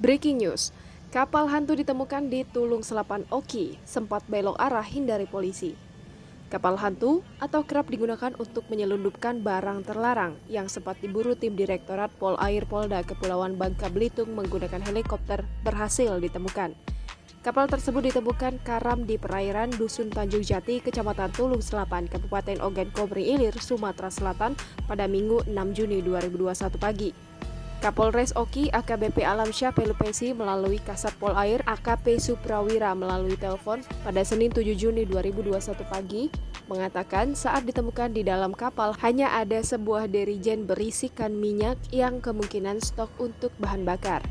Breaking news, kapal hantu ditemukan di Tulung Selapan Oki, sempat belok arah hindari polisi. Kapal hantu atau kerap digunakan untuk menyelundupkan barang terlarang yang sempat diburu tim Direktorat Polair Polda Kepulauan Bangka Belitung menggunakan helikopter berhasil ditemukan. Kapal tersebut ditemukan karam di perairan Dusun Tanjung Jati, Kecamatan Tulung Selapan, Kabupaten Ogan Komering Ilir, Sumatera Selatan pada Minggu 6 Juni 2021 pagi. Kapolres Oki AKBP Alamsyah Pelupesi melalui Kasat Polair AKP Suprawira melalui telepon pada Senin 7 Juni 2021 pagi mengatakan saat ditemukan di dalam kapal hanya ada sebuah dirigen berisikan minyak yang kemungkinan stok untuk bahan bakar.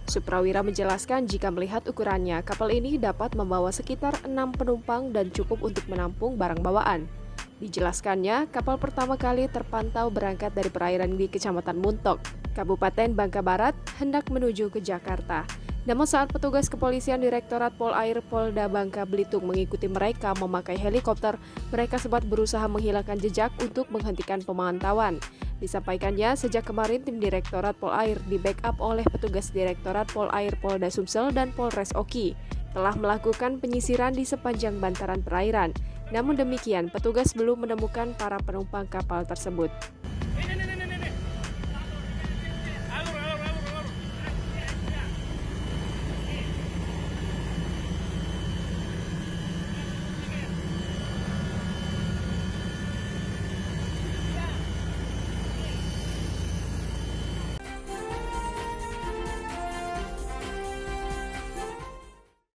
Suprawira menjelaskan jika melihat ukurannya, kapal ini dapat membawa sekitar 6 penumpang dan cukup untuk menampung barang bawaan. Dijelaskannya, kapal pertama kali terpantau berangkat dari perairan di Kecamatan Muntok, Kabupaten Bangka Barat, hendak menuju ke Jakarta. Namun saat petugas kepolisian Direktorat Polair Polda Bangka Belitung mengikuti mereka memakai helikopter, mereka sempat berusaha menghilangkan jejak untuk menghentikan pemantauan. Disampaikannya, sejak kemarin tim Direktorat Polair di-backup oleh petugas Direktorat Polair Polda Sumsel dan Polres Oki, telah melakukan penyisiran di sepanjang bantaran perairan. Namun demikian, petugas belum menemukan para penumpang kapal tersebut.